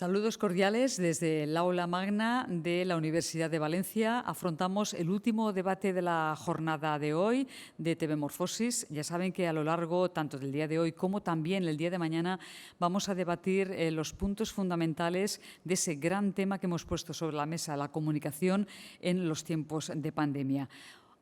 Saludos cordiales desde el aula magna de la Universidad de Valencia. Afrontamos el último debate de la jornada de hoy de TV Morfosis. Ya saben que a lo largo tanto del día de hoy como también el día de mañana vamos a debatir los puntos fundamentales de ese gran tema que hemos puesto sobre la mesa, la comunicación en los tiempos de pandemia.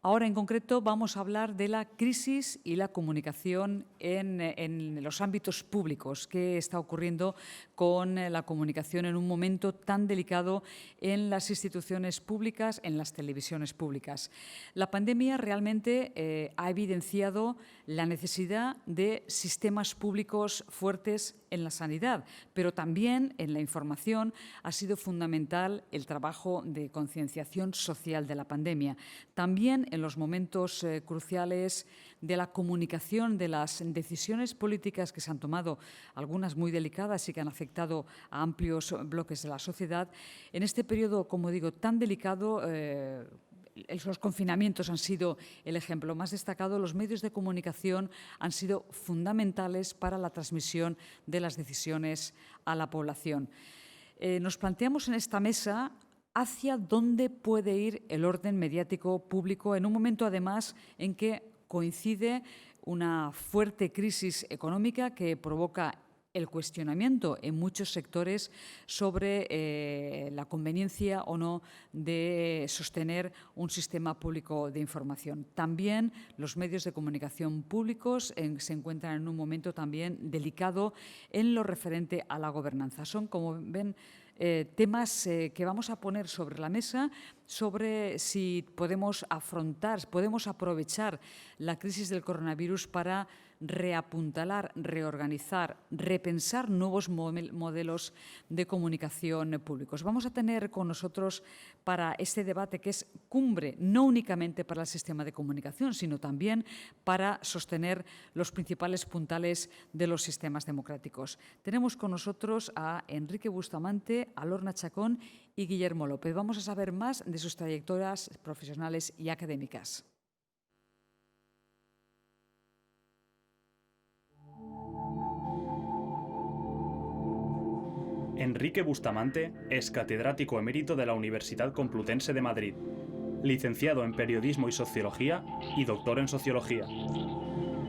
Ahora, en concreto, vamos a hablar de la crisis y la comunicación en los ámbitos públicos. ¿Qué está ocurriendo con la comunicación en un momento tan delicado en las instituciones públicas, en las televisiones públicas? La pandemia realmente ha evidenciado la necesidad de sistemas públicos fuertes en la sanidad, pero también en la información ha sido fundamental el trabajo de concienciación social de la pandemia. También en los momentos cruciales de la comunicación de las decisiones políticas que se han tomado, algunas muy delicadas y que han afectado a amplios bloques de la sociedad, en este periodo, como digo, tan delicado. Los confinamientos han sido el ejemplo más destacado. Los medios de comunicación han sido fundamentales para la transmisión de las decisiones a la población. Nos planteamos en esta mesa hacia dónde puede ir el orden mediático público en un momento, además, en que coincide una fuerte crisis económica que provoca el cuestionamiento en muchos sectores sobre la conveniencia o no de sostener un sistema público de información. También los medios de comunicación públicos se encuentran en un momento también delicado en lo referente a la gobernanza. Son, como ven, temas que vamos a poner sobre la mesa sobre si podemos aprovechar la crisis del coronavirus para reapuntalar, reorganizar, repensar nuevos modelos de comunicación públicos. Vamos a tener con nosotros para este debate, que es cumbre no únicamente para el sistema de comunicación, sino también para sostener los principales puntales de los sistemas democráticos. Tenemos con nosotros a Enrique Bustamante, a Lorna Chacón y Guillermo López. Vamos a saber más de sus trayectorias profesionales y académicas. Enrique Bustamante es catedrático emérito de la Universidad Complutense de Madrid, licenciado en Periodismo y Sociología y doctor en Sociología.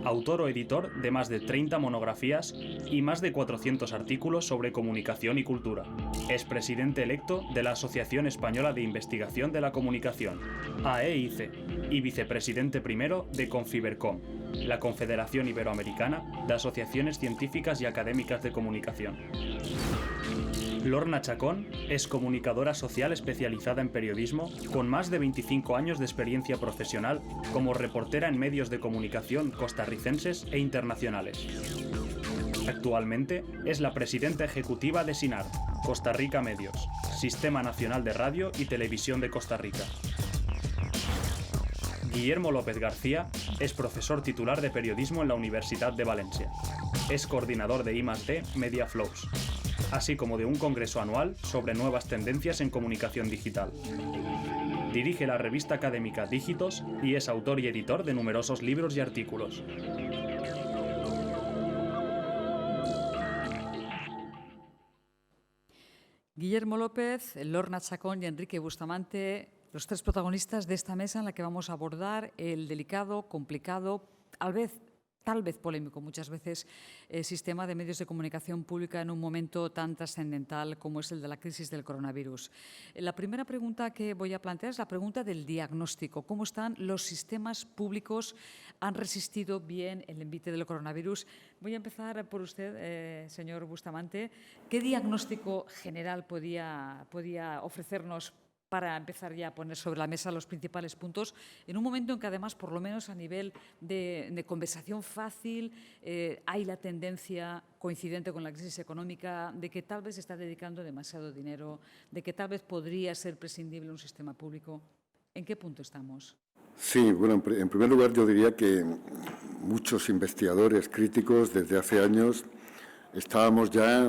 Autor o editor de más de 30 monografías y más de 400 artículos sobre comunicación y cultura. Es presidente electo de la Asociación Española de Investigación de la Comunicación, AEIC, y vicepresidente primero de Confibercom, la Confederación Iberoamericana de Asociaciones Científicas y Académicas de Comunicación. Lorna Chacón es comunicadora social especializada en periodismo con más de 25 años de experiencia profesional como reportera en medios de comunicación costarricenses e internacionales. Actualmente es la presidenta ejecutiva de SINAR, Costa Rica Medios, Sistema Nacional de Radio y Televisión de Costa Rica. Guillermo López García es profesor titular de periodismo en la Universidad de Valencia. Es coordinador de I+D Media Flows, así como de un congreso anual sobre nuevas tendencias en comunicación digital. Dirige la revista académica Dígitos y es autor y editor de numerosos libros y artículos. Guillermo López, Lorna Chacón y Enrique Bustamante, los tres protagonistas de esta mesa en la que vamos a abordar el delicado, complicado, tal vez polémico muchas veces, sistema de medios de comunicación pública en un momento tan trascendental como es el de la crisis del coronavirus. La primera pregunta que voy a plantear es la pregunta del diagnóstico. ¿Cómo están los sistemas públicos? ¿Han resistido bien el envite del coronavirus? Voy a empezar por usted, señor Bustamante. ¿Qué diagnóstico general podía ofrecernos para empezar ya a poner sobre la mesa los principales puntos, en un momento en que además, por lo menos a nivel de conversación fácil, hay la tendencia coincidente con la crisis económica de que tal vez se está dedicando demasiado dinero, de que tal vez podría ser prescindible un sistema público? ¿En qué punto estamos? Sí, bueno, en primer lugar yo diría que muchos investigadores críticos desde hace años estábamos ya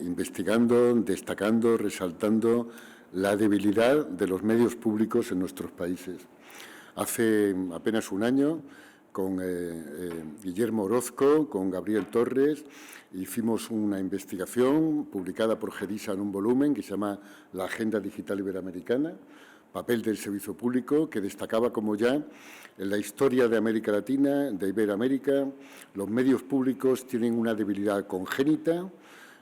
investigando, destacando, resaltando la debilidad de los medios públicos en nuestros países. Hace apenas un año con Guillermo Orozco, con Gabriel Torres. Hicimos una investigación publicada por GEDISA en un volumen que se llama La Agenda Digital Iberoamericana, papel del servicio público, que destacaba como ya en la historia de América Latina, de Iberoamérica, los medios públicos tienen una debilidad congénita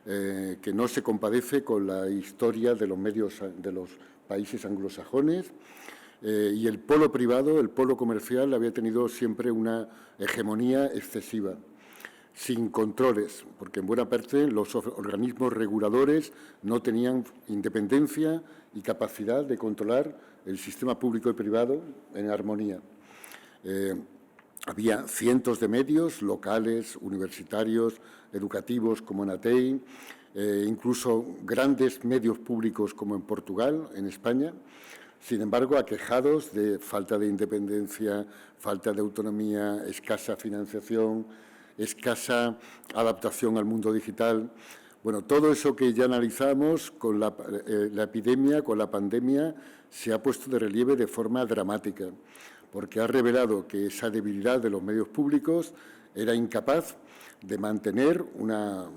que no se compadece con la historia de los medios de los países anglosajones. Y el polo privado, el polo comercial, había tenido siempre una hegemonía excesiva, sin controles, porque en buena parte los organismos reguladores no tenían independencia y capacidad de controlar el sistema público y privado en armonía. Había cientos de medios locales, universitarios, educativos como en Atei, incluso grandes medios públicos como en Portugal, en España. Sin embargo, aquejados de falta de independencia, falta de autonomía, escasa financiación, escasa adaptación al mundo digital. Bueno, todo eso que ya analizamos con la epidemia, con la pandemia, se ha puesto de relieve de forma dramática, porque ha revelado que esa debilidad de los medios públicos era incapaz de mantener una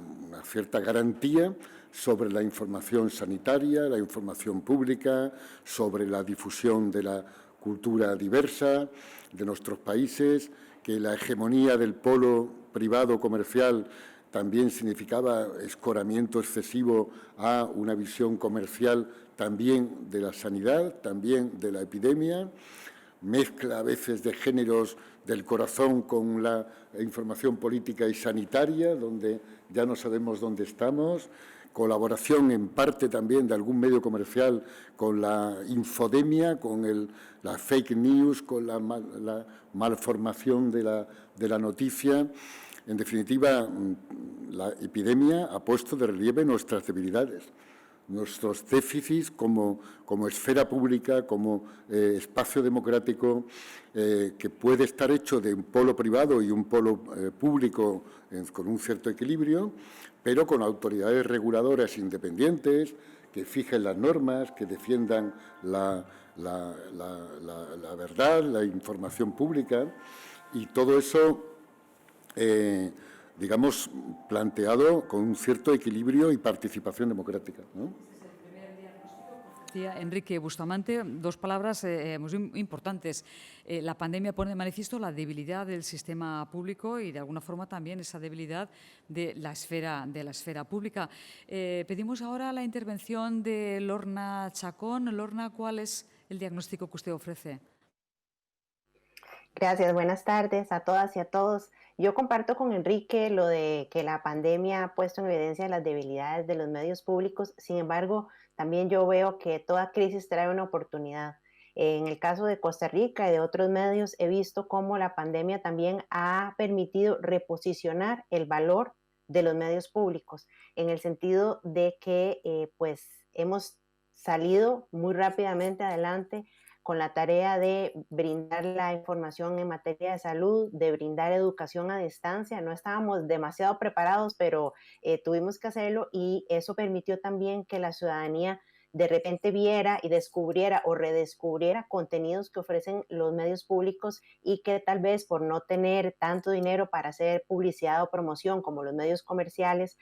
cierta garantía sobre la información sanitaria, la información pública, sobre la difusión de la cultura diversa de nuestros países, que la hegemonía del polo privado comercial también significaba escoramiento excesivo a una visión comercial también de la sanidad, también de la epidemia, mezcla a veces de géneros del corazón con la información política y sanitaria, donde ya no sabemos dónde estamos, colaboración en parte también de algún medio comercial con la infodemia, con la fake news, con la malformación de la noticia. En definitiva, la epidemia ha puesto de relieve nuestras debilidades, nuestros déficits como esfera pública, como espacio democrático, que puede estar hecho de un polo privado y un polo público con un cierto equilibrio, pero con autoridades reguladoras independientes que fijen las normas, que defiendan la verdad, la información pública, y todo eso, digamos, planteado con un cierto equilibrio y participación democrática, ¿no? Decía Enrique Bustamante, dos palabras muy importantes. La pandemia pone de manifiesto la debilidad del sistema público y, de alguna forma, también esa debilidad de la esfera pública. Pedimos ahora la intervención de Lorna Chacón. Lorna, ¿cuál es el diagnóstico que usted ofrece? Gracias, buenas tardes a todas y a todos. Yo comparto con Enrique lo de que la pandemia ha puesto en evidencia las debilidades de los medios públicos. Sin embargo, también yo veo que toda crisis trae una oportunidad. En el caso de Costa Rica y de otros medios, he visto cómo la pandemia también ha permitido reposicionar el valor de los medios públicos, en el sentido de que pues hemos salido muy rápidamente adelante con la tarea de brindar la información en materia de salud, de brindar educación a distancia. No estábamos demasiado preparados, pero tuvimos que hacerlo, y eso permitió también que la ciudadanía de repente viera y descubriera o redescubriera contenidos que ofrecen los medios públicos y que tal vez por no tener tanto dinero para hacer publicidad o promoción como los medios comerciales,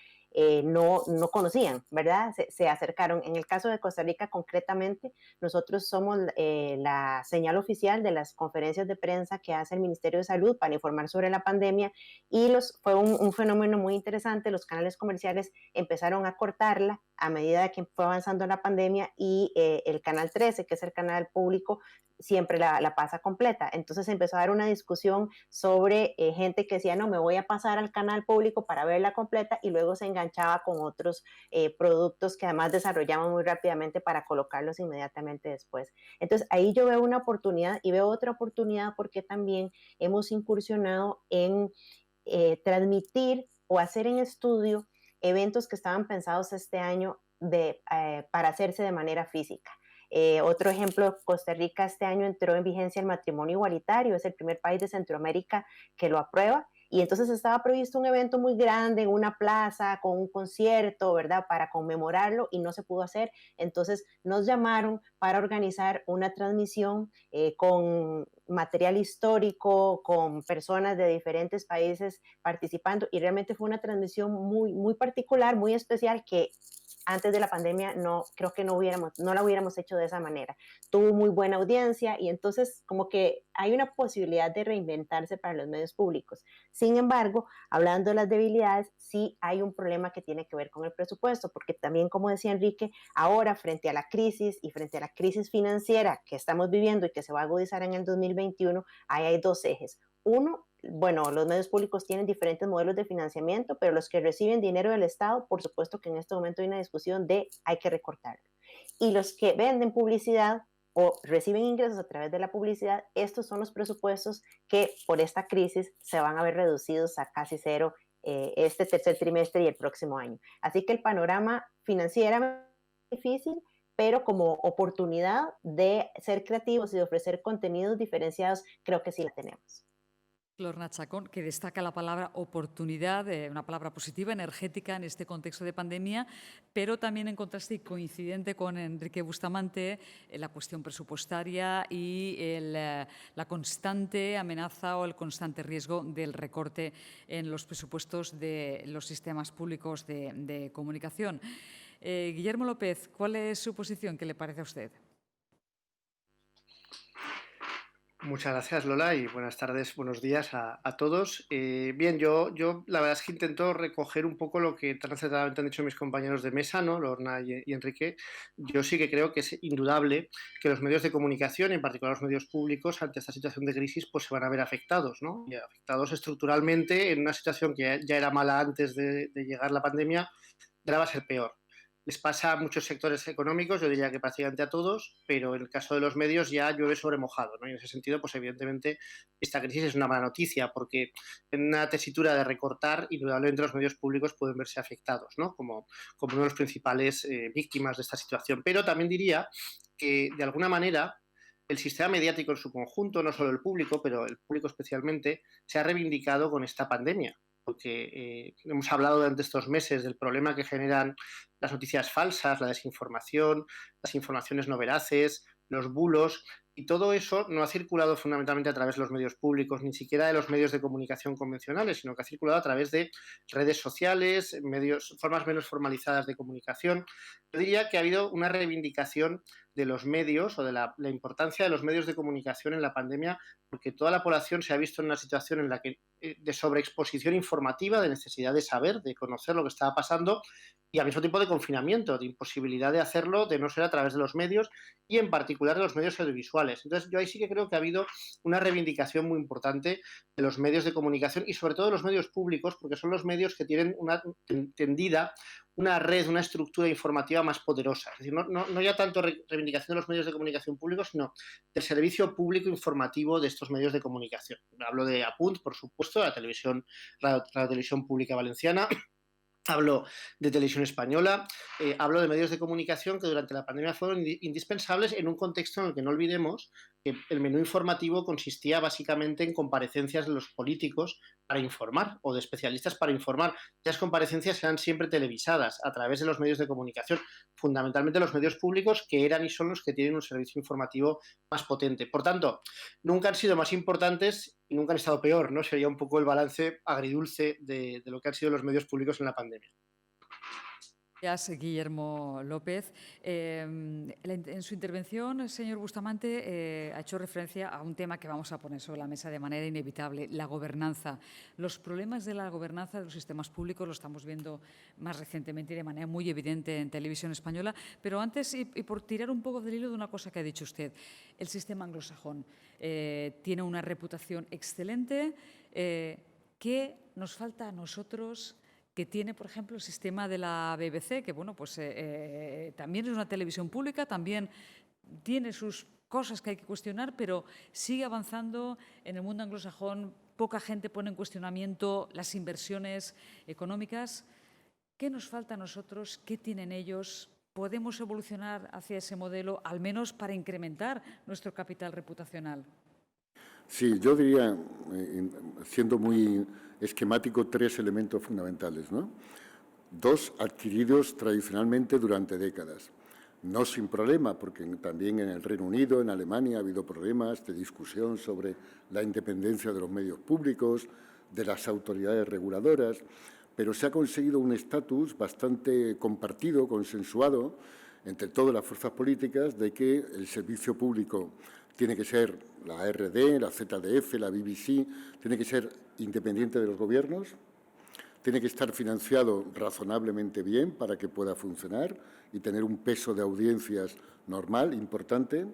no conocían, ¿verdad? Se acercaron. En el caso de Costa Rica, concretamente, nosotros somos la señal oficial de las conferencias de prensa que hace el Ministerio de Salud para informar sobre la pandemia, y fue un fenómeno muy interesante. Los canales comerciales empezaron a cortarla a medida que fue avanzando la pandemia, y el Canal 13, que es el canal público, siempre la pasa completa. Entonces empezó a dar una discusión sobre gente que decía, no, me voy a pasar al canal público para verla completa, y luego se enganchaba con otros productos que además desarrollaban muy rápidamente para colocarlos inmediatamente después. Entonces ahí yo veo una oportunidad, y veo otra oportunidad porque también hemos incursionado en transmitir o hacer en estudio eventos que estaban pensados este año para hacerse de manera física. Otro ejemplo, Costa Rica este año entró en vigencia el matrimonio igualitario, es el primer país de Centroamérica que lo aprueba, y entonces estaba previsto un evento muy grande en una plaza con un concierto, ¿verdad?, para conmemorarlo, y no se pudo hacer. Entonces nos llamaron para organizar una transmisión con material histórico, con personas de diferentes países participando, y realmente fue una transmisión muy particular, muy especial, que antes de la pandemia creo que no la hubiéramos hecho de esa manera. Tuvo muy buena audiencia y entonces como que hay una posibilidad de reinventarse para los medios públicos. Sin embargo, hablando de las debilidades, sí hay un problema que tiene que ver con el presupuesto, porque también, como decía Enrique, ahora frente a la crisis y frente a la crisis financiera que estamos viviendo y que se va a agudizar en el 2021, ahí hay dos ejes. Uno, bueno, los medios públicos tienen diferentes modelos de financiamiento, pero los que reciben dinero del Estado, por supuesto que en este momento hay una discusión de hay que recortarlo. Y los que venden publicidad o reciben ingresos a través de la publicidad, estos son los presupuestos que por esta crisis se van a ver reducidos a casi cero este tercer trimestre y el próximo año. Así que el panorama financiero es difícil, pero como oportunidad de ser creativos y de ofrecer contenidos diferenciados, creo que sí la tenemos. Lorna Chacón, que destaca la palabra oportunidad, una palabra positiva, energética en este contexto de pandemia, pero también en contraste y coincidente con Enrique Bustamante, la cuestión presupuestaria y la constante amenaza o el constante riesgo del recorte en los presupuestos de los sistemas públicos de comunicación. Guillermo López, ¿cuál es su posición? ¿Qué le parece a usted? Muchas gracias, Lola, y buenas tardes, buenos días a todos. Bien, yo la verdad es que intento recoger un poco lo que tan acertadamente han dicho mis compañeros de mesa, ¿no? Lorna y Enrique. Yo sí que creo que es indudable que los medios de comunicación, en particular los medios públicos, ante esta situación de crisis, pues se van a ver afectados, ¿no? Y afectados estructuralmente en una situación que ya era mala antes de llegar la pandemia, ahora va a ser peor. Les pasa a muchos sectores económicos, yo diría que prácticamente a todos, pero en el caso de los medios ya llueve sobre mojado, ¿no? Y en ese sentido, pues evidentemente esta crisis es una mala noticia, porque en una tesitura de recortar, indudablemente los medios públicos pueden verse afectados, ¿no? Como uno de los principales víctimas de esta situación. Pero también diría que, de alguna manera, el sistema mediático en su conjunto, no solo el público, pero el público especialmente, se ha reivindicado con esta pandemia, porque hemos hablado durante estos meses del problema que generan las noticias falsas, la desinformación, las informaciones no veraces, los bulos, y todo eso no ha circulado fundamentalmente a través de los medios públicos, ni siquiera de los medios de comunicación convencionales, sino que ha circulado a través de redes sociales, formas menos formalizadas de comunicación. Yo diría que ha habido una reivindicación de los medios o de la importancia de los medios de comunicación en la pandemia, porque toda la población se ha visto en una situación en la que de sobreexposición informativa, de necesidad de saber, de conocer lo que estaba pasando, y al mismo tiempo de confinamiento, de imposibilidad de hacerlo, de no ser a través de los medios y en particular de los medios audiovisuales. Entonces yo ahí sí que creo que ha habido una reivindicación muy importante de los medios de comunicación y sobre todo de los medios públicos, porque son los medios que tienen una tendida una red, una estructura informativa más poderosa. Es decir, no ya tanto reivindicación de los medios de comunicación públicos, sino del servicio público informativo de estos medios de comunicación. Hablo de Apunt, por supuesto, de la televisión, la televisión pública valenciana. Hablo de televisión española, hablo de medios de comunicación que durante la pandemia fueron indispensables en un contexto en el que no olvidemos que el menú informativo consistía básicamente en comparecencias de los políticos para informar o de especialistas para informar. Esas comparecencias eran siempre televisadas a través de los medios de comunicación, fundamentalmente los medios públicos, que eran y son los que tienen un servicio informativo más potente. Por tanto, nunca han sido más importantes y nunca han estado peor, ¿no? Sería un poco el balance agridulce de lo que han sido los medios públicos en la pandemia. Gracias, Guillermo López. En su intervención, señor Bustamante, ha hecho referencia a un tema que vamos a poner sobre la mesa de manera inevitable, la gobernanza. Los problemas de la gobernanza de los sistemas públicos lo estamos viendo más recientemente y de manera muy evidente en televisión española. Pero antes, y por tirar un poco del hilo de una cosa que ha dicho usted, el sistema anglosajón tiene una reputación excelente. ¿Qué nos falta a nosotros que tiene, por ejemplo, el sistema de la BBC, que bueno, pues también es una televisión pública, también tiene sus cosas que hay que cuestionar, pero sigue avanzando en el mundo anglosajón? Poca gente pone en cuestionamiento las inversiones económicas. ¿Qué nos falta a nosotros? ¿Qué tienen ellos? ¿Podemos evolucionar hacia ese modelo, al menos para incrementar nuestro capital reputacional? Sí, yo diría, siendo muy esquemático, tres elementos fundamentales, ¿no? Dos adquiridos tradicionalmente durante décadas. no sin problema, porque también en el Reino Unido, en Alemania, ha habido problemas de discusión sobre la independencia de los medios públicos, de las autoridades reguladoras, pero se ha conseguido un estatus bastante compartido, consensuado entre todas las fuerzas políticas de que el servicio público tiene que ser la ARD, la ZDF, la BBC, tiene que ser independiente de los gobiernos, tiene que estar financiado razonablemente bien para que pueda funcionar y tener un peso de audiencias normal, importante.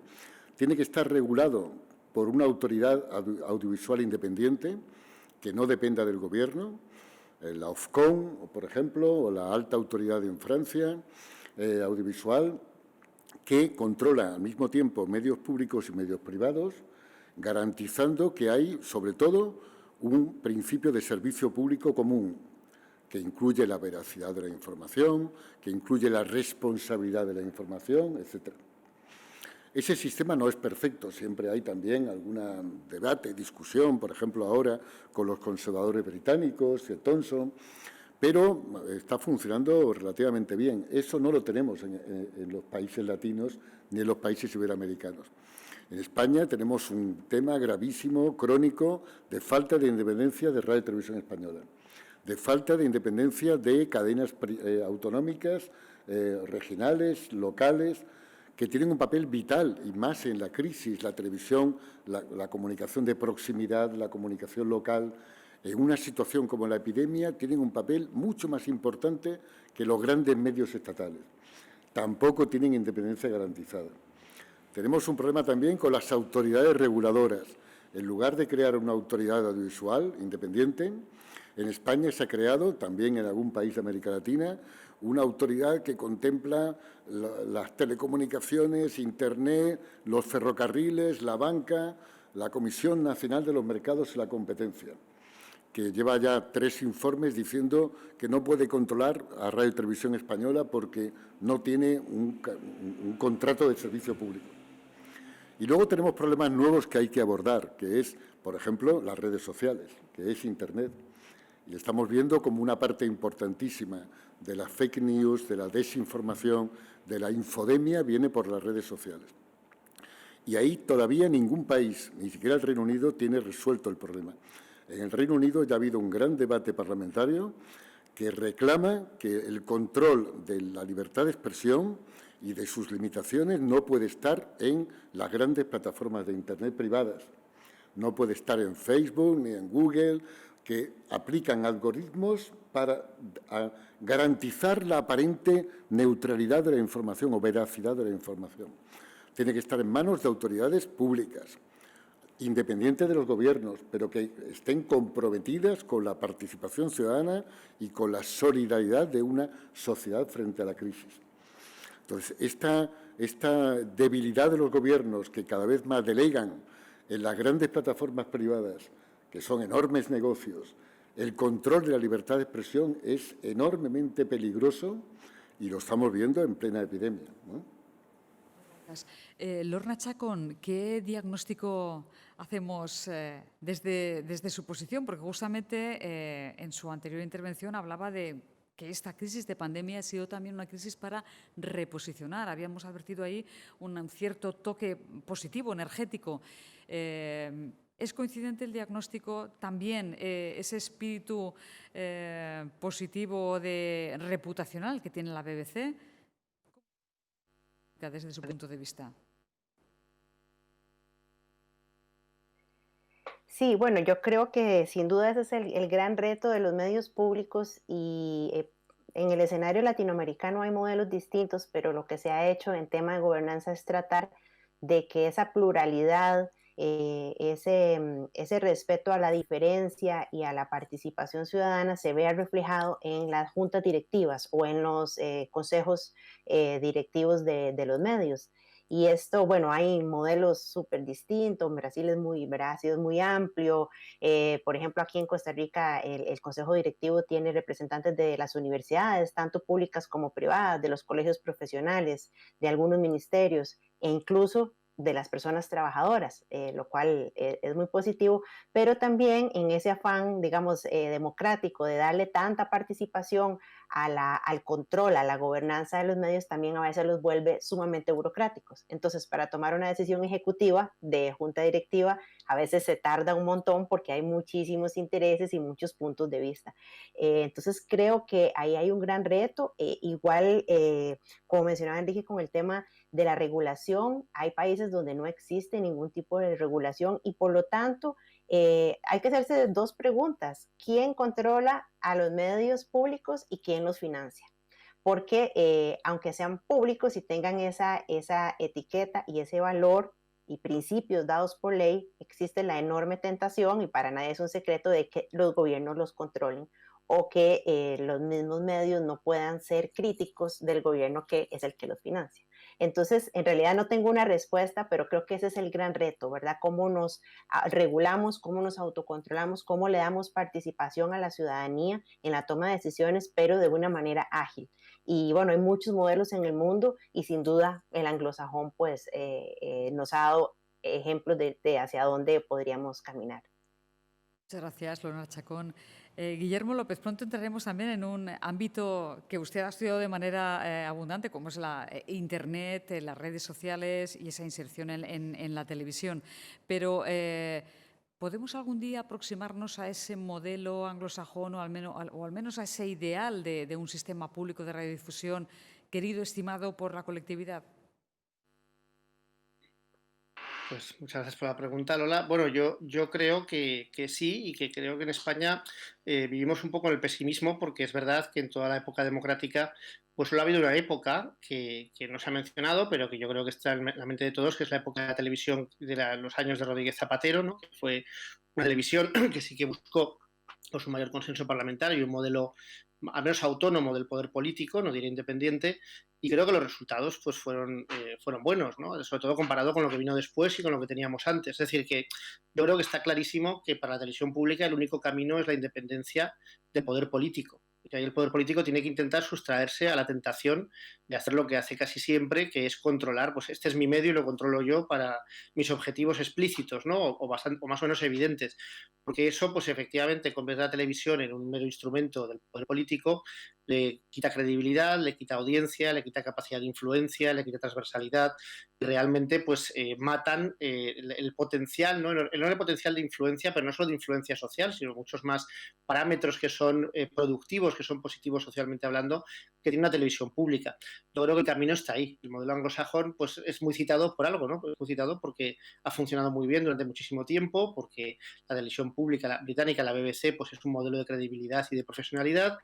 Tiene que estar regulado por una autoridad audiovisual independiente que no dependa del Gobierno, la Ofcom, por ejemplo, o la alta autoridad en Francia, audiovisual, que controla al mismo tiempo medios públicos y medios privados, garantizando que hay, sobre todo, un principio de servicio público común, que incluye la veracidad de la información, que incluye la responsabilidad de la información, etc. Ese sistema no es perfecto, siempre hay también algún debate, discusión, por ejemplo, ahora con los conservadores británicos, Thompson, pero está funcionando relativamente bien. Eso no lo tenemos en los países latinos ni en los países iberoamericanos. En España tenemos un tema gravísimo, crónico, de falta de independencia de Radio y Televisión Española, de falta de independencia de cadenas autonómicas, regionales, locales, que tienen un papel vital, y más en la crisis, la televisión, la comunicación de proximidad, la comunicación local, en una situación como la epidemia, tienen un papel mucho más importante que los grandes medios estatales. Tampoco tienen independencia garantizada. Tenemos un problema también con las autoridades reguladoras. En lugar de crear una autoridad audiovisual independiente, en España se ha creado, también en algún país de América Latina, una autoridad que contempla las telecomunicaciones, Internet, los ferrocarriles, la banca, la Comisión Nacional de los Mercados y la Competencia, que lleva ya 3 informes diciendo que no puede controlar a Radio y Televisión Española porque no tiene un contrato de servicio público. Y luego tenemos problemas nuevos que hay que abordar, que es, por ejemplo, las redes sociales, que es Internet. Y estamos viendo como una parte importantísima de las fake news, de la desinformación, de la infodemia, viene por las redes sociales. Y ahí todavía ningún país, ni siquiera el Reino Unido, tiene resuelto el problema. En el Reino Unido ya ha habido un gran debate parlamentario que reclama que el control de la libertad de expresión y de sus limitaciones no puede estar en las grandes plataformas de Internet privadas. No puede estar en Facebook ni en Google, que aplican algoritmos para garantizar la aparente neutralidad de la información o veracidad de la información. Tiene que estar en manos de autoridades públicas, independientes de los gobiernos, pero que estén comprometidas con la participación ciudadana y con la solidaridad de una sociedad frente a la crisis. Entonces, esta debilidad de los gobiernos que cada vez más delegan en las grandes plataformas privadas, que son enormes negocios, el control de la libertad de expresión es enormemente peligroso y lo estamos viendo en plena epidemia, ¿no? Lorna Chacón, ¿qué diagnóstico hacemos desde su posición? Porque justamente en su anterior intervención hablaba de que esta crisis de pandemia ha sido también una crisis para reposicionar. Habíamos advertido ahí un cierto toque positivo, energético. ¿Es coincidente el diagnóstico también, ese espíritu positivo reputacional que tiene la BBC? Desde su punto de vista. Sí, bueno, yo creo que sin duda ese es el gran reto de los medios públicos y en el escenario latinoamericano hay modelos distintos, pero lo que se ha hecho en tema de gobernanza es tratar de que esa pluralidad, ese respeto a la diferencia y a la participación ciudadana se vea reflejado en las juntas directivas o en los consejos directivos de los medios. Y esto, bueno, hay modelos súper distintos. Brasil ha sido muy amplio. Por ejemplo, aquí en Costa Rica el Consejo Directivo tiene representantes de las universidades, tanto públicas como privadas, de los colegios profesionales, de algunos ministerios e incluso de las personas trabajadoras, lo cual es muy positivo, pero también en ese afán, digamos, democrático de darle tanta participación al control, a la gobernanza de los medios, también a veces los vuelve sumamente burocráticos. Entonces, para tomar una decisión ejecutiva de junta directiva, a veces se tarda un montón porque hay muchísimos intereses y muchos puntos de vista. Entonces, creo que ahí hay un gran reto. Igual, como mencionaba Enrique, con el tema de la regulación, hay países donde no existe ningún tipo de regulación y por lo tanto hay que hacerse dos preguntas. ¿Quién controla a los medios públicos y quién los financia? Porque aunque sean públicos y tengan esa etiqueta y ese valor y principios dados por ley, existe la enorme tentación, y para nadie es un secreto, de que los gobiernos los controlen o que los mismos medios no puedan ser críticos del gobierno que es el que los financia. Entonces, en realidad no tengo una respuesta, pero creo que ese es el gran reto, ¿verdad? Cómo nos regulamos, cómo nos autocontrolamos, cómo le damos participación a la ciudadanía en la toma de decisiones, pero de una manera ágil. Y bueno, hay muchos modelos en el mundo y sin duda el anglosajón pues nos ha dado ejemplos de hacia dónde podríamos caminar. Muchas gracias, Lorena Chacón. Guillermo López, pronto entraremos también en un ámbito que usted ha estudiado de manera abundante, como es la Internet, las redes sociales y esa inserción en la televisión. Pero ¿podemos algún día aproximarnos a ese modelo anglosajón o al menos a ese ideal de un sistema público de radiodifusión querido, estimado por la colectividad? Pues muchas gracias por la pregunta, Lola. Bueno, yo creo que sí, y que creo que en España vivimos un poco en el pesimismo, porque es verdad que en toda la época democrática pues solo ha habido una época que no se ha mencionado, pero que yo creo que está en la mente de todos, que es la época de la televisión de los años de Rodríguez Zapatero, ¿no? Que fue una televisión que sí que buscó pues, un mayor consenso parlamentario y un modelo al menos autónomo del poder político, no diré independiente, y creo que los resultados pues fueron buenos, ¿no? Sobre todo comparado con lo que vino después y con lo que teníamos antes. Es decir, que yo creo que está clarísimo que para la televisión pública el único camino es la independencia del poder político. Y ahí el poder político tiene que intentar sustraerse a la tentación de hacer lo que hace casi siempre, que es controlar, pues este es mi medio y lo controlo yo para mis objetivos explícitos, ¿no? O más o menos evidentes. Porque eso, pues efectivamente, convierte a la televisión en un mero instrumento del poder político, le quita credibilidad, le quita audiencia, le quita capacidad de influencia, le quita transversalidad, y realmente pues matan el potencial, ¿no? El enorme potencial de influencia, pero no solo de influencia social, sino muchos más parámetros que son productivos, que son positivos socialmente hablando, que tiene una televisión pública. Yo creo que el camino está ahí. El modelo anglosajón pues es muy citado por algo, ¿no? Es muy citado porque ha funcionado muy bien durante muchísimo tiempo, porque la televisión pública la británica, la BBC, pues es un modelo de credibilidad y de profesionalidad,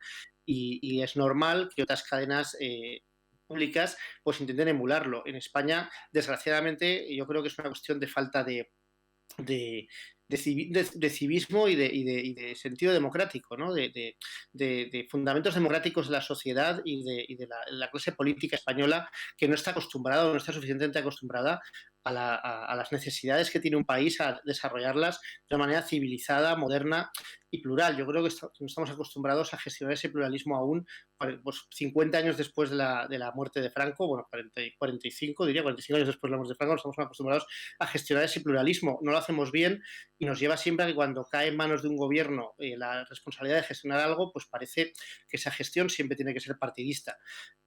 y es normal que otras cadenas públicas pues intenten emularlo. En España, desgraciadamente, yo creo que es una cuestión de falta de, de civismo y de sentido democrático, ¿no? De fundamentos democráticos de la sociedad y de la clase política española, que no está acostumbrada o no está suficientemente acostumbrada a las necesidades que tiene un país, a desarrollarlas de una manera civilizada, moderna y plural. Yo creo que no estamos acostumbrados a gestionar ese pluralismo aún, pues 50 años después de la muerte de Franco, bueno, 45, diría, 45 años después de la muerte de Franco, no estamos acostumbrados a gestionar ese pluralismo. No lo hacemos bien y nos lleva siempre a que cuando cae en manos de un gobierno la responsabilidad de gestionar algo, pues parece que esa gestión siempre tiene que ser partidista.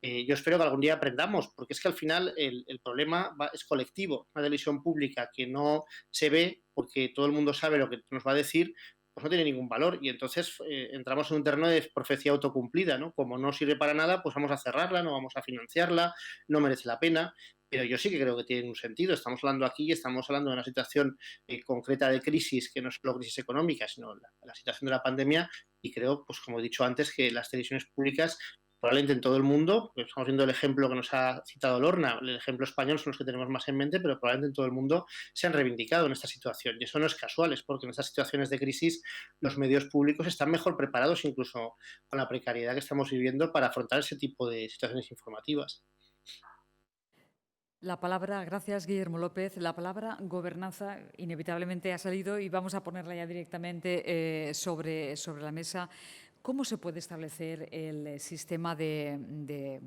Yo espero que algún día aprendamos, porque es que al final el problema es colectivo. Una televisión pública que no se ve porque todo el mundo sabe lo que nos va a decir, pues no tiene ningún valor, y entonces entramos en un terreno de profecía autocumplida, ¿no? Como no sirve para nada, pues vamos a cerrarla, no vamos a financiarla, no merece la pena. Pero yo sí que creo que tiene un sentido. Estamos hablando aquí, estamos hablando de una situación concreta de crisis, que no es solo crisis económica, sino la situación de la pandemia, y creo, pues como he dicho antes, que las televisiones públicas probablemente en todo el mundo, pues estamos viendo el ejemplo que nos ha citado Lorna, el ejemplo español son los que tenemos más en mente, pero probablemente en todo el mundo se han reivindicado en esta situación. Y eso no es casual, es porque en estas situaciones de crisis los medios públicos están mejor preparados, incluso con la precariedad que estamos viviendo, para afrontar ese tipo de situaciones informativas. La palabra, gracias Guillermo López, la palabra gobernanza inevitablemente ha salido y vamos a ponerla ya directamente sobre la mesa. ¿Cómo se puede establecer el sistema de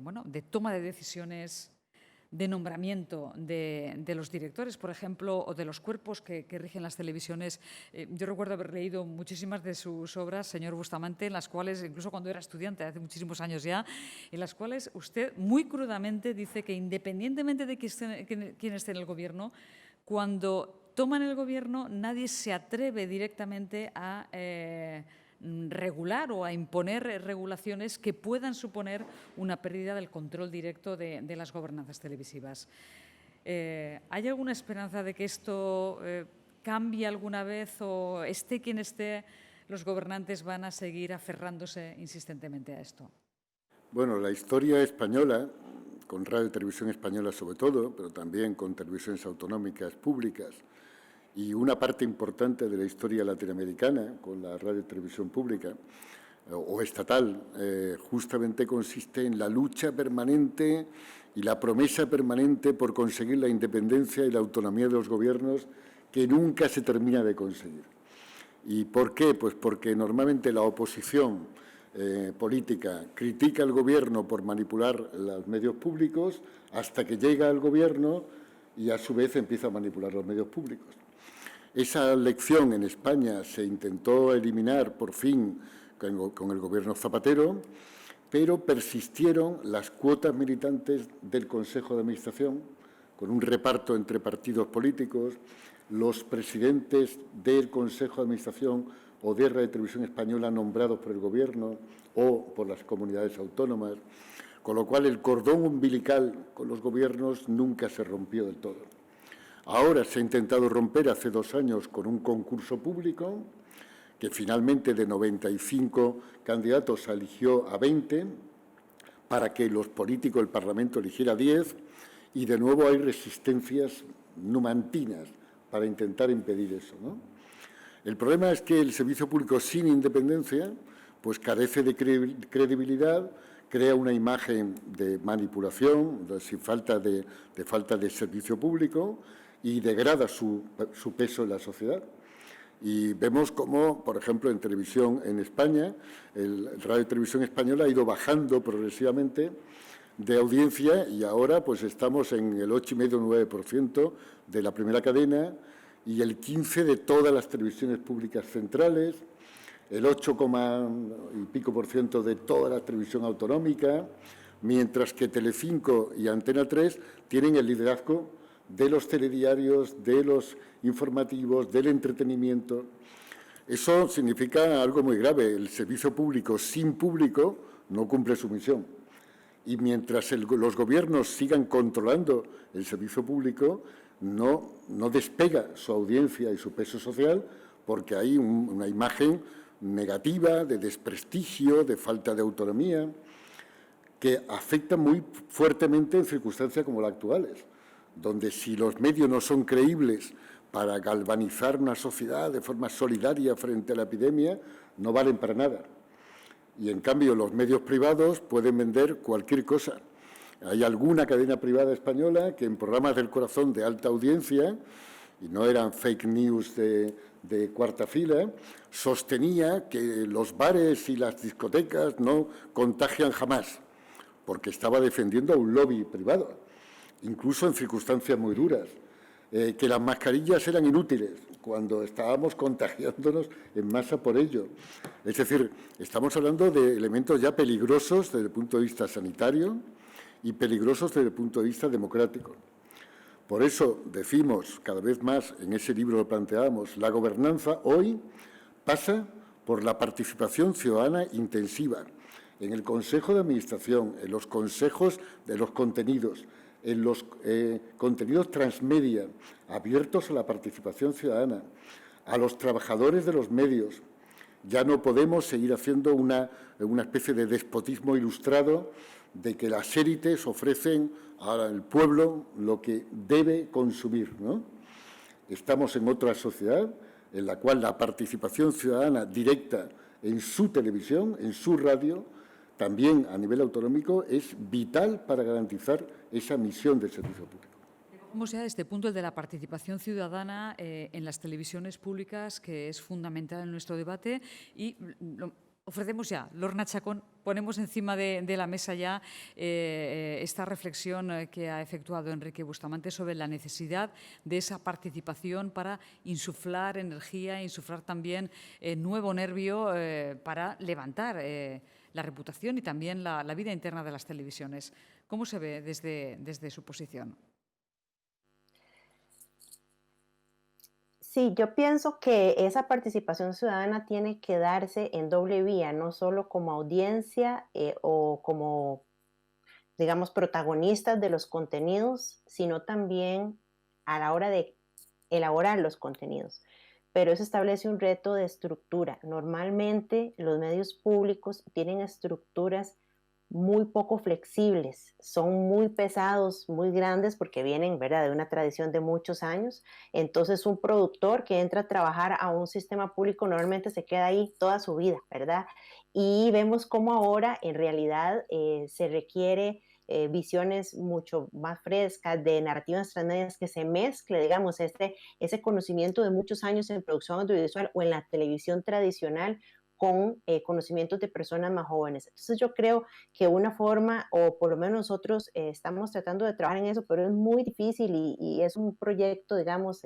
toma de decisiones de nombramiento de los directores, por ejemplo, o de los cuerpos que rigen las televisiones. Yo recuerdo haber leído muchísimas de sus obras, señor Bustamante, en las cuales, incluso cuando era estudiante, hace muchísimos años ya, en las cuales usted muy crudamente dice que independientemente de quién esté en el gobierno, cuando toman el gobierno nadie se atreve directamente a regular o a imponer regulaciones que puedan suponer una pérdida del control directo de las gobernanzas televisivas. ¿Hay alguna esperanza de que esto cambie alguna vez o esté quien esté, los gobernantes van a seguir aferrándose insistentemente a esto? Bueno, la historia española, con Radio y Televisión Española sobre todo, pero también con televisiones autonómicas públicas, y una parte importante de la historia latinoamericana, con la radio y televisión pública o estatal, justamente consiste en la lucha permanente y la promesa permanente por conseguir la independencia y la autonomía de los gobiernos que nunca se termina de conseguir. ¿Y por qué? Pues porque normalmente la oposición política critica al gobierno por manipular los medios públicos hasta que llega al gobierno y a su vez empieza a manipular los medios públicos. Esa lección en España se intentó eliminar por fin con el gobierno Zapatero, pero persistieron las cuotas militantes del Consejo de Administración, con un reparto entre partidos políticos, los presidentes del Consejo de Administración o de Radio y Televisión Española nombrados por el Gobierno o por las comunidades autónomas, con lo cual el cordón umbilical con los gobiernos nunca se rompió del todo. Ahora se ha intentado romper hace 2 años con un concurso público que finalmente de 95 candidatos eligió a 20 para que los políticos del Parlamento eligiera 10 y de nuevo hay resistencias numantinas para intentar impedir eso, ¿no? El problema es que el servicio público sin independencia pues carece de credibilidad, crea una imagen de manipulación, de falta de servicio público y degrada su peso en la sociedad. Y vemos cómo, por ejemplo, en televisión en España, el Radio y Televisión Española ha ido bajando progresivamente de audiencia y ahora pues estamos en el 8,5-9% de la primera cadena y el 15% de todas las televisiones públicas centrales, el 8, y pico% de toda la televisión autonómica, mientras que Telecinco y Antena 3 tienen el liderazgo de los telediarios, de los informativos, del entretenimiento. Eso significa algo muy grave. El servicio público sin público no cumple su misión. Y mientras los gobiernos sigan controlando el servicio público, no despega su audiencia y su peso social porque hay una imagen negativa, de desprestigio, de falta de autonomía, que afecta muy fuertemente en circunstancias como las actuales, donde si los medios no son creíbles para galvanizar una sociedad de forma solidaria frente a la epidemia, no valen para nada. Y, en cambio, los medios privados pueden vender cualquier cosa. Hay alguna cadena privada española que en programas del corazón de alta audiencia, y no eran fake news de cuarta fila, sostenía que los bares y las discotecas no contagian jamás, porque estaba defendiendo a un lobby privado, incluso en circunstancias muy duras, que las mascarillas eran inútiles cuando estábamos contagiándonos en masa por ello. Es decir, estamos hablando de elementos ya peligrosos desde el punto de vista sanitario y peligrosos desde el punto de vista democrático. Por eso decimos cada vez más, en ese libro lo planteamos, la gobernanza hoy pasa por la participación ciudadana intensiva en el Consejo de Administración, en los consejos de los contenidos, en los contenidos transmedia, abiertos a la participación ciudadana, a los trabajadores de los medios. Ya no podemos seguir haciendo una especie de despotismo ilustrado de que las élites ofrecen al pueblo lo que debe consumir, ¿no? Estamos en otra sociedad en la cual la participación ciudadana directa en su televisión, en su radio, también a nivel autonómico, es vital para garantizar esa misión del servicio público. ¿Cómo sea este punto, el de la participación ciudadana en las televisiones públicas, que es fundamental en nuestro debate? Y Ofrecemos ya, Lorna Chacón, ponemos encima de la mesa ya esta reflexión que ha efectuado Enrique Bustamante sobre la necesidad de esa participación para insuflar energía, insuflar también nuevo nervio para levantar la reputación y también la vida interna de las televisiones. ¿Cómo se ve desde su posición? Sí, yo pienso que esa participación ciudadana tiene que darse en doble vía, no solo como audiencia o como, digamos, protagonistas de los contenidos, sino también a la hora de elaborar los contenidos. Pero eso establece un reto de estructura. Normalmente los medios públicos tienen estructuras muy poco flexibles, son muy pesados, muy grandes porque vienen, ¿verdad?, de una tradición de muchos años. Entonces, un productor que entra a trabajar a un sistema público normalmente se queda ahí toda su vida, ¿verdad? Y vemos cómo ahora en realidad se requiere visiones mucho más frescas, de narrativas transmedias, que se mezcle, digamos, ese conocimiento de muchos años en producción audiovisual o en la televisión tradicional con conocimientos de personas más jóvenes. Entonces yo creo que una forma, o por lo menos nosotros estamos tratando de trabajar en eso, pero es muy difícil y es un proyecto, digamos,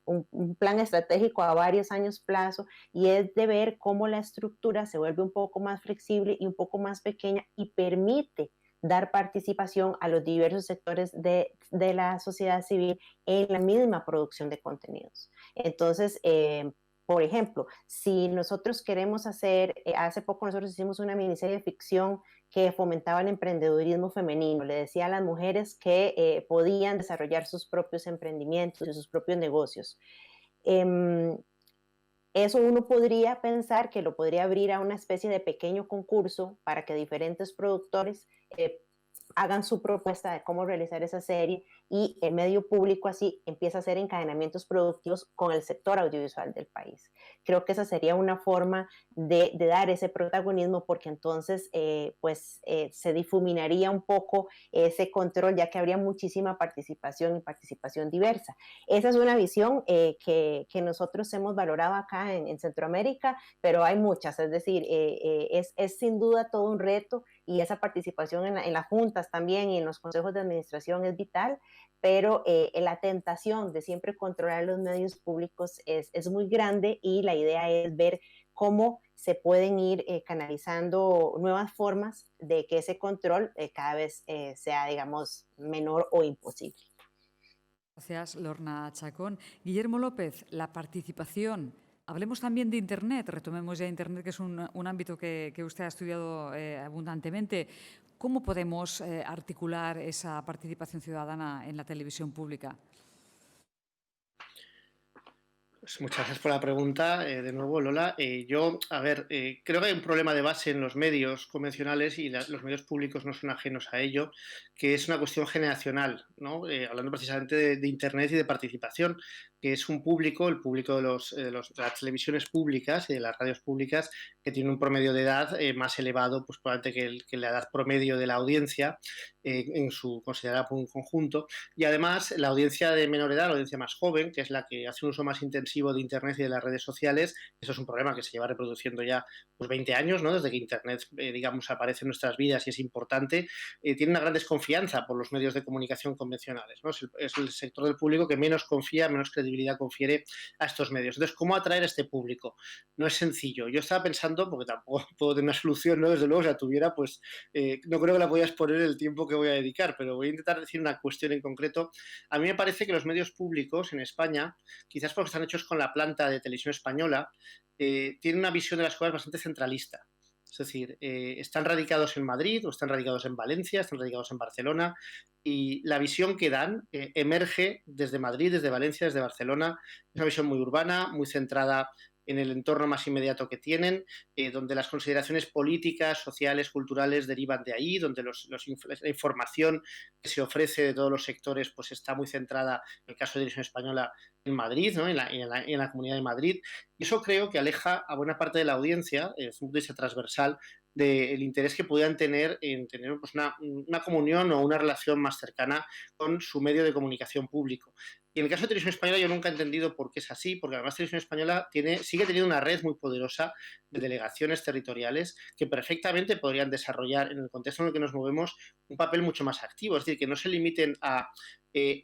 un plan estratégico a varios años plazo, y es de ver cómo la estructura se vuelve un poco más flexible y un poco más pequeña y permite dar participación a los diversos sectores de la sociedad civil en la misma producción de contenidos. Entonces, por ejemplo, si nosotros queremos hacer, hace poco nosotros hicimos una miniserie de ficción que fomentaba el emprendedurismo femenino, le decía a las mujeres que podían desarrollar sus propios emprendimientos y sus propios negocios. Eso uno podría pensar que lo podría abrir a una especie de pequeño concurso para que diferentes productores hagan su propuesta de cómo realizar esa serie, y el medio público así empieza a hacer encadenamientos productivos con el sector audiovisual del país. Creo que esa sería una forma de dar ese protagonismo, porque entonces se difuminaría un poco ese control, ya que habría muchísima participación y participación diversa. Esa es una visión que nosotros hemos valorado acá en Centroamérica, pero hay muchas, es decir, es sin duda todo un reto, y esa participación en las juntas también y en los consejos de administración es vital, pero la tentación de siempre controlar los medios públicos es muy grande, y la idea es ver cómo se pueden ir canalizando nuevas formas de que ese control cada vez sea, digamos, menor o imposible. Gracias, Lorna Chacón. Guillermo López, la participación. Hablemos también de Internet, retomemos ya Internet, que es un ámbito que usted ha estudiado abundantemente. ¿Cómo podemos articular esa participación ciudadana en la televisión pública? Pues muchas gracias por la pregunta, de nuevo, Lola. Yo, a ver, creo que hay un problema de base en los medios convencionales, y los medios públicos no son ajenos a ello, que es una cuestión generacional, ¿no? Hablando precisamente de Internet y de participación, que es un público, el público de las televisiones públicas y de las radios públicas, que tiene un promedio de edad más elevado, pues probablemente que la edad promedio de la audiencia en su considerada por un conjunto. Y además la audiencia de menor edad, la audiencia más joven, que es la que hace un uso más intensivo de Internet y de las redes sociales, eso es un problema que se lleva reproduciendo ya pues 20 años, ¿no? Desde que Internet, digamos, aparece en nuestras vidas y es importante, tiene una gran desconfianza por los medios de comunicación convencionales, ¿no? Es el sector del público que menos confía, menos credibilidad confiere a estos medios. Entonces, ¿cómo atraer a este público? No es sencillo. Yo estaba pensando, porque tampoco puedo tener una solución, ¿no? Desde luego, si la tuviera, pues no creo que la podías poner el tiempo que voy a dedicar, pero voy a intentar decir una cuestión en concreto. A mí me parece que los medios públicos en España, quizás porque están hechos con la planta de Televisión Española, tienen una visión de las cosas bastante centralista. Es decir, están radicados en Madrid, o están radicados en Valencia, están radicados en Barcelona, y la visión que dan emerge desde Madrid, desde Valencia, desde Barcelona. Es una visión muy urbana, muy centrada en el entorno más inmediato que tienen, donde las consideraciones políticas, sociales, culturales derivan de ahí, donde la información que se ofrece de todos los sectores pues está muy centrada, en el caso de Televisión Española, en Madrid, ¿no? en la Comunidad de Madrid. Y eso creo que aleja a buena parte de la audiencia, desde un punto de vista transversal, del interés que puedan tener en tener pues una comunión o una relación más cercana con su medio de comunicación público. Y en el caso de Televisión Española yo nunca he entendido por qué es así, porque además Televisión Española sigue teniendo una red muy poderosa de delegaciones territoriales que perfectamente podrían desarrollar, en el contexto en el que nos movemos, un papel mucho más activo. Es decir, que no se limiten a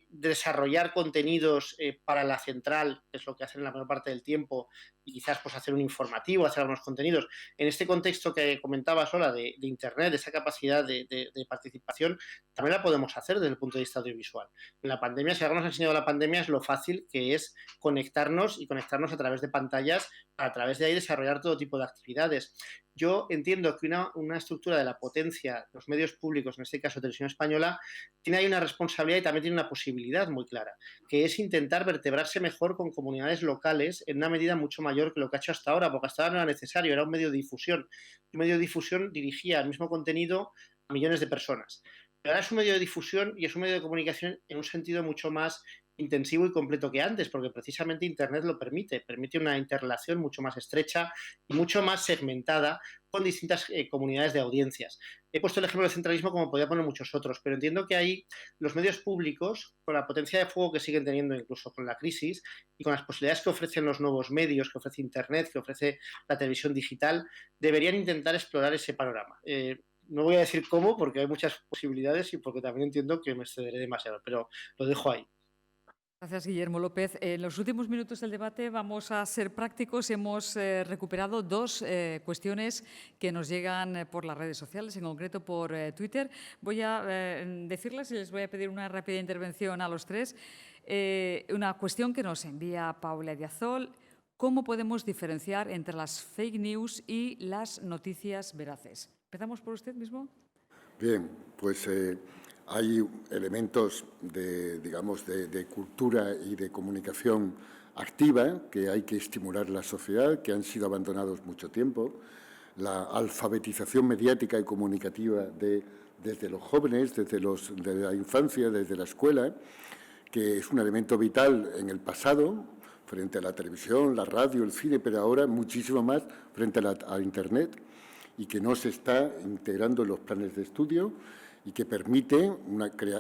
desarrollar contenidos para la central, que es lo que hacen la mayor parte del tiempo, y quizás pues hacer un informativo, hacer algunos contenidos. En este contexto que comentabas, Ola, de Internet, de esa capacidad de participación, también la podemos hacer desde el punto de vista audiovisual. En la pandemia, si algo nos ha enseñado la pandemia, es lo fácil que es conectarnos a través de pantallas, a través de ahí desarrollar todo tipo de actividades. Yo entiendo que una estructura de la potencia, los medios públicos, en este caso Televisión Española, tiene ahí una responsabilidad y también tiene una posibilidad muy clara, que es intentar vertebrarse mejor con comunidades locales en una medida mucho mayor que lo que ha hecho hasta ahora, porque hasta ahora no era necesario, era un medio de difusión. Un medio de difusión dirigía el mismo contenido a millones de personas. Pero ahora es un medio de difusión y es un medio de comunicación en un sentido mucho más intensivo y completo que antes, porque precisamente Internet lo permite una interrelación mucho más estrecha y mucho más segmentada con distintas comunidades de audiencias. He puesto el ejemplo del centralismo como podría poner muchos otros, pero entiendo que ahí los medios públicos, con la potencia de fuego que siguen teniendo incluso con la crisis y con las posibilidades que ofrecen los nuevos medios, que ofrece Internet, que ofrece la televisión digital, deberían intentar explorar ese panorama. No voy a decir cómo, porque hay muchas posibilidades y porque también entiendo que me excederé demasiado, pero lo dejo ahí. Gracias, Guillermo López. En los últimos minutos del debate vamos a ser prácticos. Hemos recuperado dos cuestiones que nos llegan por las redes sociales, en concreto por Twitter. Voy a decirlas y les voy a pedir una rápida intervención a los tres. Una cuestión que nos envía Paula Diazol. ¿Cómo podemos diferenciar entre las fake news y las noticias veraces? ¿Empezamos por usted mismo? Bien, pues hay elementos digamos, de cultura y de comunicación activa que hay que estimular en la sociedad, que han sido abandonados mucho tiempo. La alfabetización mediática y comunicativa desde los jóvenes, desde la infancia, desde la escuela, que es un elemento vital en el pasado, frente a la televisión, la radio, el cine, pero ahora muchísimo más frente a Internet, y que no se está integrando en los planes de estudio y que permite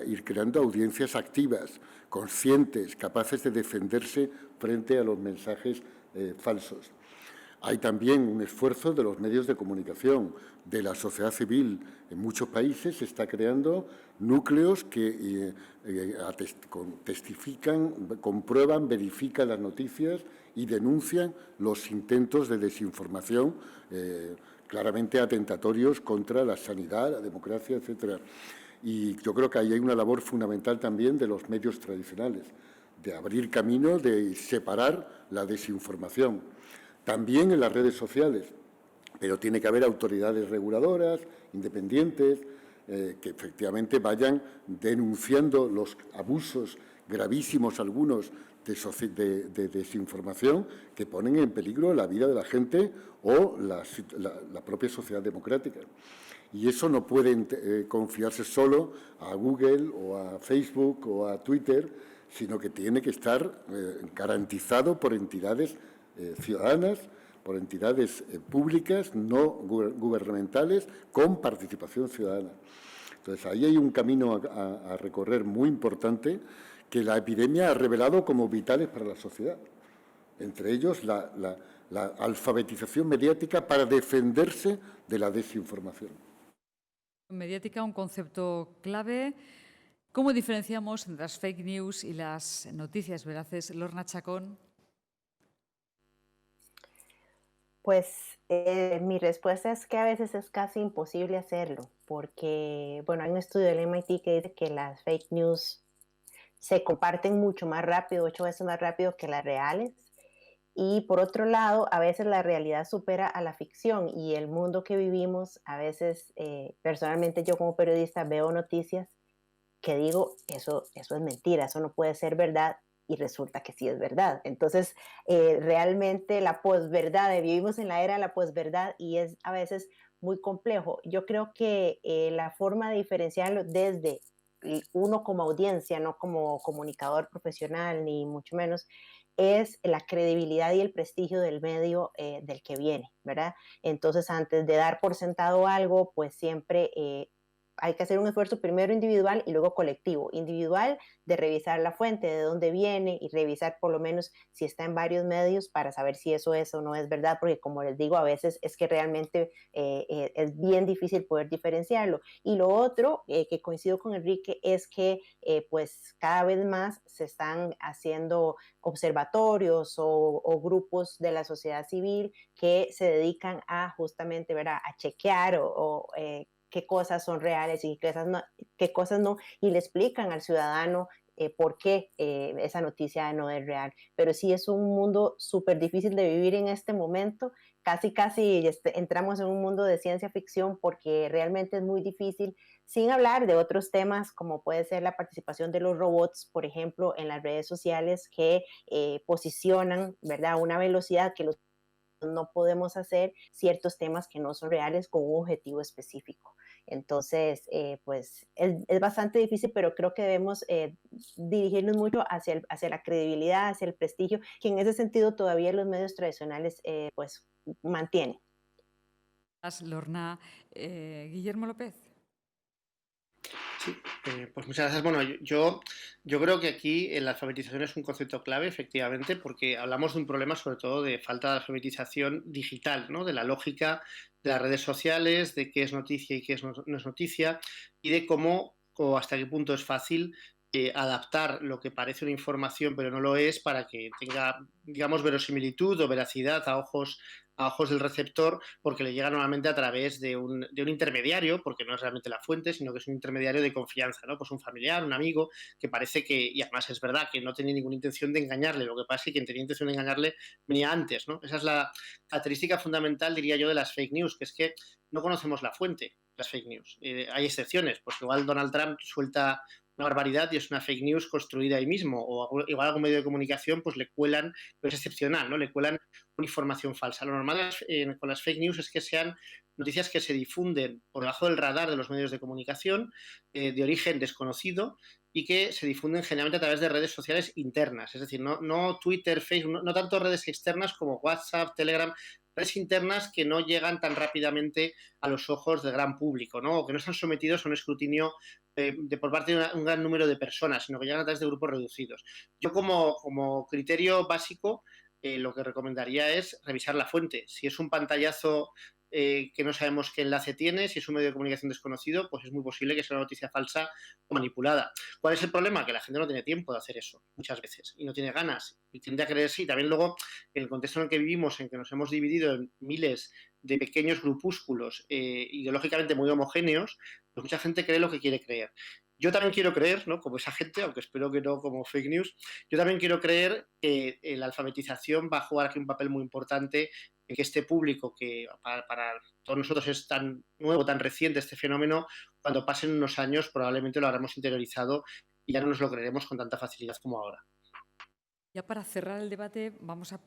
ir creando audiencias activas, conscientes, capaces de defenderse frente a los mensajes falsos. Hay también un esfuerzo de los medios de comunicación, de la sociedad civil. En muchos países se está creando núcleos que testifican, comprueban, verifican las noticias y denuncian los intentos de desinformación claramente atentatorios contra la sanidad, la democracia, etcétera. Y yo creo que ahí hay una labor fundamental también de los medios tradicionales, de abrir camino, de separar la desinformación. También en las redes sociales, pero tiene que haber autoridades reguladoras, independientes, que efectivamente vayan denunciando los abusos gravísimos, algunos, de desinformación que ponen en peligro la vida de la gente o la propia sociedad democrática. Y eso no puede confiarse solo a Google o a Facebook o a Twitter, sino que tiene que estar garantizado por entidades ciudadanas, por entidades públicas, no gubernamentales, con participación ciudadana. Entonces, ahí hay un camino a recorrer muy importante que la epidemia ha revelado como vitales para la sociedad. Entre ellos, la alfabetización mediática para defenderse de la desinformación. Mediática, un concepto clave. ¿Cómo diferenciamos entre las fake news y las noticias veraces? Lorna Chacón. Pues mi respuesta es que a veces es casi imposible hacerlo, porque, bueno, hay un estudio del MIT que dice que las fake news se comparten mucho más rápido, 8 veces más rápido que las reales. Y por otro lado, a veces la realidad supera a la ficción y el mundo que vivimos, a veces, personalmente yo como periodista veo noticias que digo, eso es mentira, eso no puede ser verdad, y resulta que sí es verdad. Entonces, realmente la posverdad, vivimos en la era de la posverdad y es a veces muy complejo. Yo creo que la forma de diferenciarlo desde uno como audiencia, no como comunicador profesional, ni mucho menos, es la credibilidad y el prestigio del medio del que viene, ¿verdad? Entonces, antes de dar por sentado algo, pues siempre hay que hacer un esfuerzo primero individual y luego colectivo. Individual de revisar la fuente, de dónde viene y revisar por lo menos si está en varios medios para saber si eso es o no es verdad, porque como les digo, a veces es que realmente es bien difícil poder diferenciarlo. Y lo otro que coincido con Enrique es que pues cada vez más se están haciendo observatorios o grupos de la sociedad civil que se dedican a justamente, ¿verdad?, a chequear qué cosas son reales y qué cosas no, y le explican al ciudadano por qué esa noticia no es real. Pero sí es un mundo súper difícil de vivir en este momento. Casi entramos en un mundo de ciencia ficción porque realmente es muy difícil, sin hablar de otros temas como puede ser la participación de los robots, por ejemplo, en las redes sociales que posicionan, ¿verdad?, a una velocidad que los no podemos hacer ciertos temas que no son reales con un objetivo específico. Entonces, pues es bastante difícil, pero creo que debemos dirigirnos mucho hacia la credibilidad, hacia el prestigio, que en ese sentido todavía los medios tradicionales pues mantienen. Lorna, Guillermo López. Sí, pues muchas gracias. Bueno, yo creo que aquí la alfabetización es un concepto clave, efectivamente, porque hablamos de un problema sobre todo de falta de alfabetización digital, ¿no? De la lógica de las redes sociales, de qué es noticia y qué no es noticia, y de cómo o hasta qué punto es fácil adaptar lo que parece una información pero no lo es para que tenga, digamos, verosimilitud o veracidad a ojos del receptor, porque le llega normalmente a través de un intermediario, porque no es realmente la fuente, sino que es un intermediario de confianza, ¿no? Pues un familiar, un amigo, que parece que, y además es verdad, que no tenía ninguna intención de engañarle, lo que pasa es que quien tenía intención de engañarle venía antes, ¿no? Esa es la característica fundamental, diría yo, de las fake news, que es que no conocemos la fuente de las fake news. Hay excepciones, pues igual Donald Trump suelta una barbaridad y es una fake news construida ahí mismo, o igual algún medio de comunicación pues le cuelan, pero es excepcional, ¿no? Le cuelan una información falsa. Lo normal con las fake news es que sean noticias que se difunden por debajo del radar de los medios de comunicación, de origen desconocido, y que se difunden generalmente a través de redes sociales internas, es decir, no Twitter, Facebook, no tanto redes externas como WhatsApp, Telegram, redes internas que no llegan tan rápidamente a los ojos del gran público, ¿no? O que no están sometidos a un escrutinio por parte de un gran número de personas, sino que llegan a través de grupos reducidos. Yo como criterio básico lo que recomendaría es revisar la fuente. Si es un pantallazo que no sabemos qué enlace tiene, si es un medio de comunicación desconocido, pues es muy posible que sea una noticia falsa o manipulada. ¿Cuál es el problema? Que la gente no tiene tiempo de hacer eso muchas veces y no tiene ganas y tiende a creerse. Y también luego, en el contexto en el que vivimos, en que nos hemos dividido en miles de pequeños grupúsculos ideológicamente muy homogéneos, pues mucha gente cree lo que quiere creer. Yo también quiero creer, ¿no?, como esa gente, aunque espero que no como fake news, yo también quiero creer que la alfabetización va a jugar aquí un papel muy importante en que este público, que para todos nosotros es tan nuevo, tan reciente este fenómeno, cuando pasen unos años probablemente lo habremos interiorizado y ya no nos lo creeremos con tanta facilidad como ahora. Ya para cerrar el debate,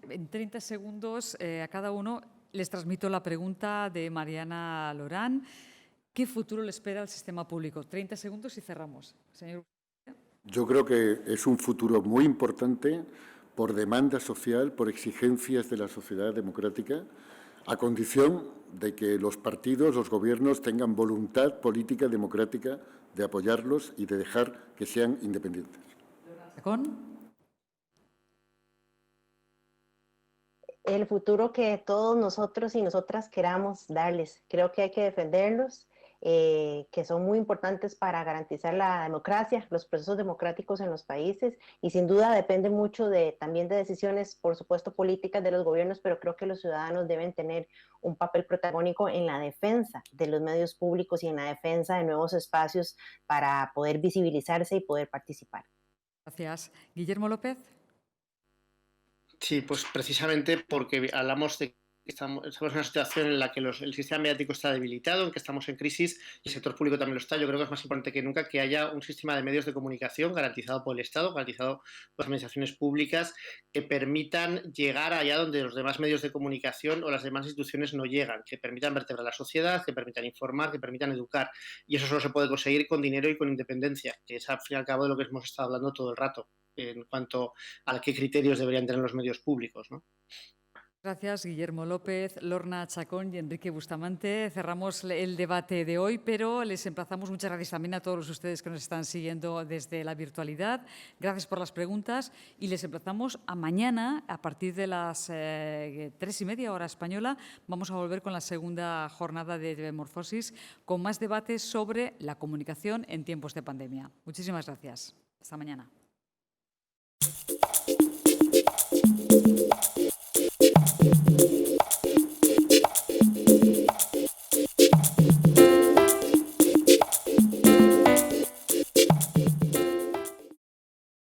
en 30 segundos a cada uno les transmito la pregunta de Mariana Lorán. ¿Qué futuro le espera al sistema público? 30 segundos y cerramos. Señor. Yo creo que es un futuro muy importante por demanda social, por exigencias de la sociedad democrática, a condición de que los partidos, los gobiernos tengan voluntad política democrática de apoyarlos y de dejar que sean independientes. El futuro que todos nosotros y nosotras queramos darles. Creo que hay que defenderlos, que son muy importantes para garantizar la democracia, los procesos democráticos en los países, y sin duda depende mucho también de decisiones, por supuesto, políticas de los gobiernos, pero creo que los ciudadanos deben tener un papel protagónico en la defensa de los medios públicos y en la defensa de nuevos espacios para poder visibilizarse y poder participar. Gracias. Guillermo López. Sí, pues precisamente porque hablamos de que estamos en una situación en la que el sistema mediático está debilitado, en que estamos en crisis y el sector público también lo está. Yo creo que es más importante que nunca que haya un sistema de medios de comunicación garantizado por el Estado, garantizado por las administraciones públicas, que permitan llegar allá donde los demás medios de comunicación o las demás instituciones no llegan, que permitan vertebrar la sociedad, que permitan informar, que permitan educar. Y eso solo se puede conseguir con dinero y con independencia, que es al fin y al cabo de lo que hemos estado hablando todo el rato en cuanto a qué criterios deberían tener los medios públicos, ¿no? Gracias, Guillermo López, Lorna Chacón y Enrique Bustamante. Cerramos el debate de hoy, pero les emplazamos. Muchas gracias también a todos ustedes que nos están siguiendo desde la virtualidad. Gracias por las preguntas y les emplazamos a mañana, a partir de las 3:30 hora española. Vamos a volver con la segunda jornada de TVMorfosis con más debates sobre la comunicación en tiempos de pandemia. Muchísimas gracias. Hasta mañana.